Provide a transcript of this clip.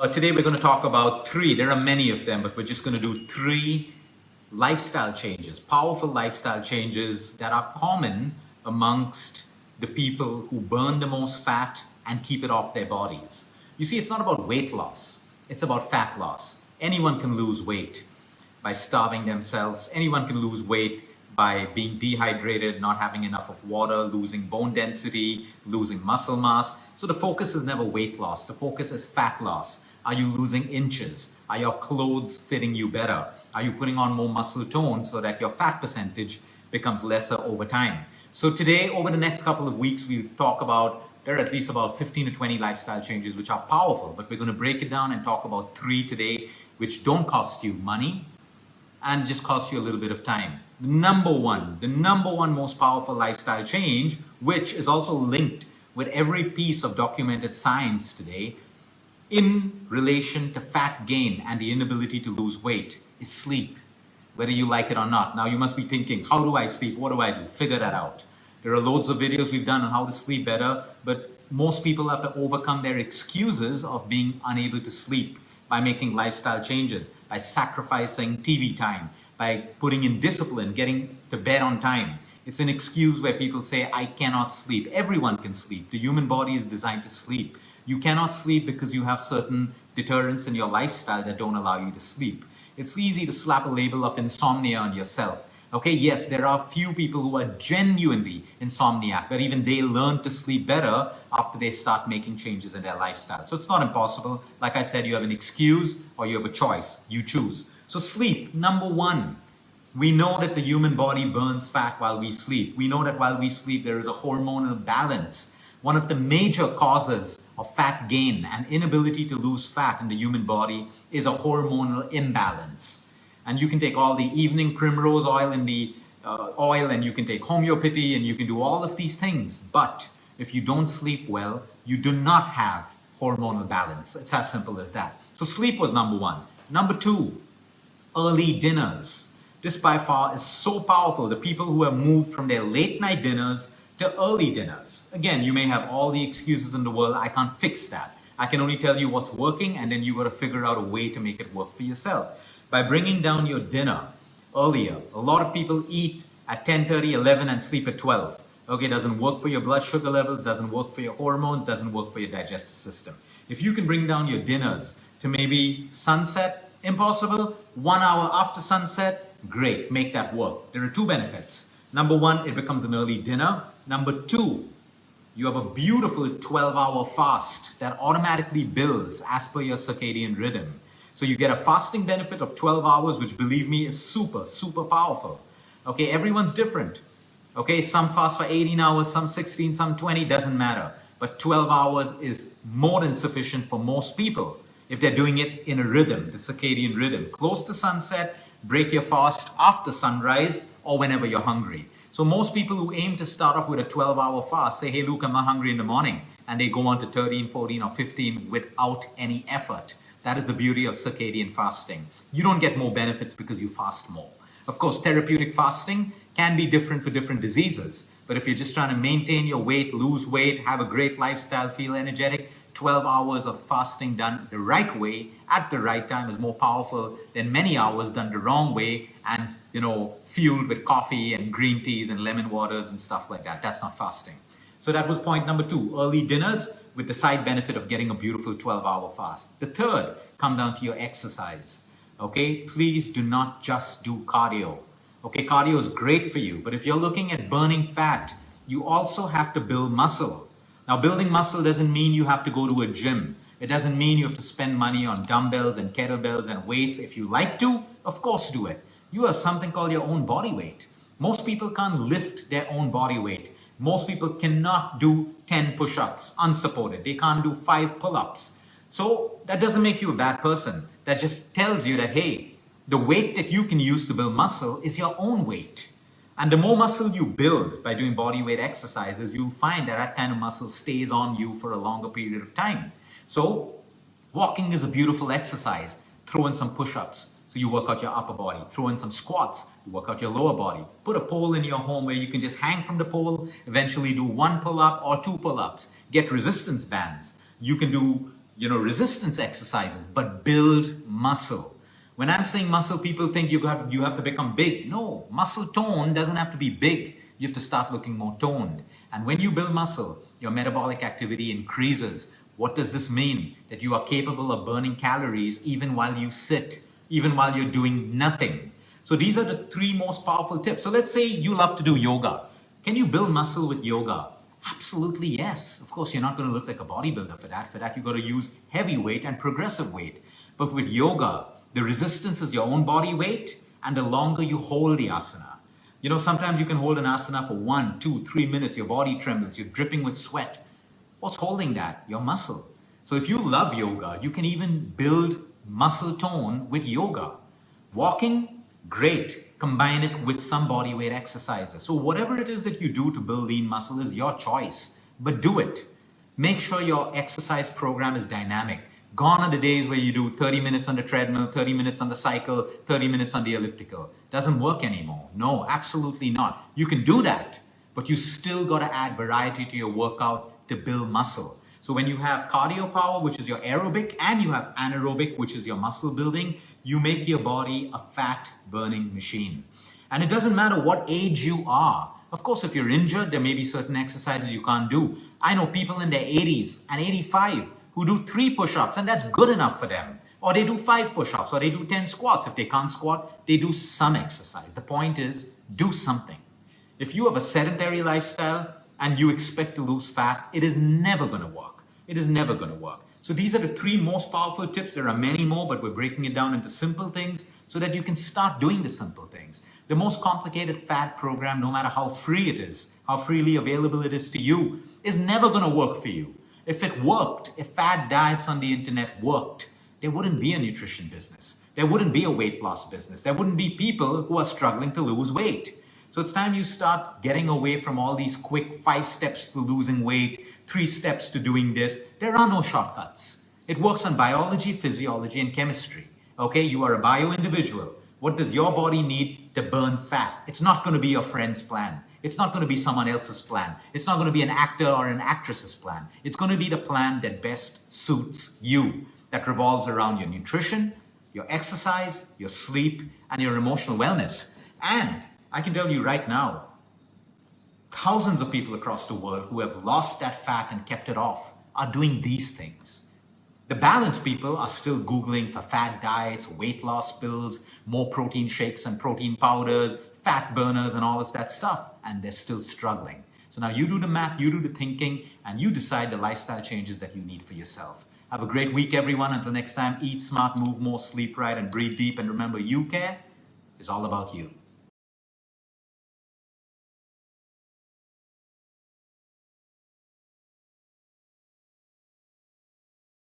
Today we're going to talk about three, there are many of them, but we're just going to do three lifestyle changes, powerful lifestyle changes that are common amongst the people who burn the most fat and keep it off their bodies. You see, it's not about weight loss, it's about fat loss. Anyone can lose weight by starving themselves. Anyone can lose weight by being dehydrated, not having enough of water, losing bone density, losing muscle mass. So the focus is never weight loss. The focus is fat loss. Are you losing inches? Are your clothes fitting you better? Are you putting on more muscle tone so that your fat percentage becomes lesser over time? So today, over the next couple of weeks, we'll talk about, there are at least about 15 to 20 lifestyle changes which are powerful, but we're going to break it down and talk about three today which don't cost you money and just cost you a little bit of time. The number one most powerful lifestyle change, which is also linked with every piece of documented science today in relation to fat gain and the inability to lose weight, is sleep, whether you like it or not. Now you must be thinking, how do I sleep? What do I do? Figure that out. There are loads of videos we've done on how to sleep better, but most people have to overcome their excuses of being unable to sleep by making lifestyle changes, by sacrificing TV time, by putting in discipline, getting to bed on time. It's an excuse where people say, I cannot sleep. Everyone can sleep. The human body is designed to sleep. You cannot sleep because you have certain deterrents in your lifestyle that don't allow you to sleep. It's easy to slap a label of insomnia on yourself. Okay, yes, there are few people who are genuinely insomniac, but even they learn to sleep better after they start making changes in their lifestyle. So it's not impossible. Like I said, you have an excuse or you have a choice. You choose. So sleep, number one. We know that the human body burns fat while we sleep. We know that while we sleep, there is a hormonal balance. One of the major causes of fat gain and inability to lose fat in the human body is a hormonal imbalance. And you can take all the evening primrose oil and the oil, and you can take homeopathy, and you can do all of these things. But if you don't sleep well, you do not have hormonal balance. It's as simple as that. So sleep was number one. Number two, early dinners. This by far is so powerful. The people who have moved from their late night dinners to early dinners. Again, you may have all the excuses in the world. I can't fix that. I can only tell you what's working, and then you got to figure out a way to make it work for yourself. By bringing down your dinner earlier, a lot of people eat at 10:30, 11 and sleep at 12. Okay, doesn't work for your blood sugar levels, doesn't work for your hormones, doesn't work for your digestive system. If you can bring down your dinners to maybe sunset, impossible, 1 hour after sunset, great, make that work. There are two benefits. Number one, it becomes an early dinner. Number two, you have a beautiful 12-hour fast that automatically builds as per your circadian rhythm. So you get a fasting benefit of 12 hours, which believe me is super, super powerful. Okay, everyone's different. Okay, some fast for 18 hours, some 16, some 20, doesn't matter. But 12 hours is more than sufficient for most people if they're doing it in a rhythm, the circadian rhythm. Close to sunset, break your fast after sunrise or whenever you're hungry. So most people who aim to start off with a 12-hour fast say, hey, Luke, I'm not hungry in the morning. And they go on to 13, 14 or 15 without any effort. That is the beauty of circadian fasting. You don't get more benefits because you fast more. Of course, therapeutic fasting can be different for different diseases. But if you're just trying to maintain your weight, lose weight, have a great lifestyle, feel energetic, 12 hours of fasting done the right way at the right time is more powerful than many hours done the wrong way and, fueled with coffee and green teas and lemon waters and stuff like that. That's not fasting. So that was point number two, early dinners with the side benefit of getting a beautiful 12-hour fast. The third, come down to your exercise. Okay, please do not just do cardio. Okay, cardio is great for you, but if you're looking at burning fat, you also have to build muscle. Now, building muscle doesn't mean you have to go to a gym. It doesn't mean you have to spend money on dumbbells and kettlebells and weights. If you like to, of course do it. You have something called your own body weight. Most people can't lift their own body weight. Most people cannot do 10 push-ups unsupported. They can't do 5 pull-ups. So that doesn't make you a bad person. That just tells you that, hey, the weight that you can use to build muscle is your own weight. And the more muscle you build by doing body weight exercises, you'll find that that kind of muscle stays on you for a longer period of time. So walking is a beautiful exercise. Throw in some push-ups. So you work out your upper body. Throw in some squats. You work out your lower body. Put a pole in your home where you can just hang from the pole, eventually do 1 pull-up or 2 pull-ups. Get resistance bands. You can do resistance exercises, but build muscle. When I'm saying muscle, people think you have to become big. No, muscle tone doesn't have to be big. You have to start looking more toned. And when you build muscle, your metabolic activity increases. What does this mean? That you are capable of burning calories even while you sit, even while you're doing nothing. So these are the 3 most powerful tips. So let's say you love to do yoga. Can you build muscle with yoga? Absolutely yes. Of course, you're not going to look like a bodybuilder for that. For that, you've got to use heavy weight and progressive weight. But with yoga, the resistance is your own body weight, and the longer you hold the asana. Sometimes you can hold an asana for 1, 2, 3 minutes. Your body trembles. You're dripping with sweat. What's holding that? Your muscle. So if you love yoga, you can even build muscle tone with yoga. Walking, great. Combine it with some body weight exercises. So whatever it is that you do to build lean muscle is your choice, but do it. Make sure your exercise program is dynamic. Gone are the days where you do 30 minutes on the treadmill, 30 minutes on the cycle, 30 minutes on the elliptical. Doesn't work anymore. No, absolutely not. You can do that, but you still got to add variety to your workout to build muscle. So when you have cardio power, which is your aerobic, and you have anaerobic, which is your muscle building, you make your body a fat burning machine. And it doesn't matter what age you are. Of course, if you're injured, there may be certain exercises you can't do. I know people in their 80s and 85 who do 3 push-ups, and that's good enough for them. Or they do 5 push-ups, or they do 10 squats. If they can't squat, they do some exercise. The point is, do something. If you have a sedentary lifestyle and you expect to lose fat, it is never going to work. It is never going to work. So these are the 3 most powerful tips. There are many more, but we're breaking it down into simple things so that you can start doing the simple things. The most complicated fad program, no matter how free it is, how freely available it is to you, is never going to work for you. If it worked, if fad diets on the internet worked, there wouldn't be a nutrition business. There wouldn't be a weight loss business. There wouldn't be people who are struggling to lose weight. So it's time you start getting away from all these quick 5 steps to losing weight, 3 steps to doing this. There are no shortcuts. It works on biology, physiology, and chemistry. Okay, you are a bio individual. What does your body need to burn fat? It's not going to be your friend's plan. It's not going to be someone else's plan. It's not going to be an actor or an actress's plan. It's going to be the plan that best suits you, that revolves around your nutrition, your exercise, your sleep, and your emotional wellness. And I can tell you right now, thousands of people across the world who have lost that fat and kept it off are doing these things. The balanced people are still Googling for fat diets, weight loss pills, more protein shakes and protein powders, fat burners and all of that stuff, and they're still struggling. So now you do the math, you do the thinking, and you decide the lifestyle changes that you need for yourself. Have a great week, everyone. Until next time, eat smart, move more, sleep right, and breathe deep. And remember, you care is all about you.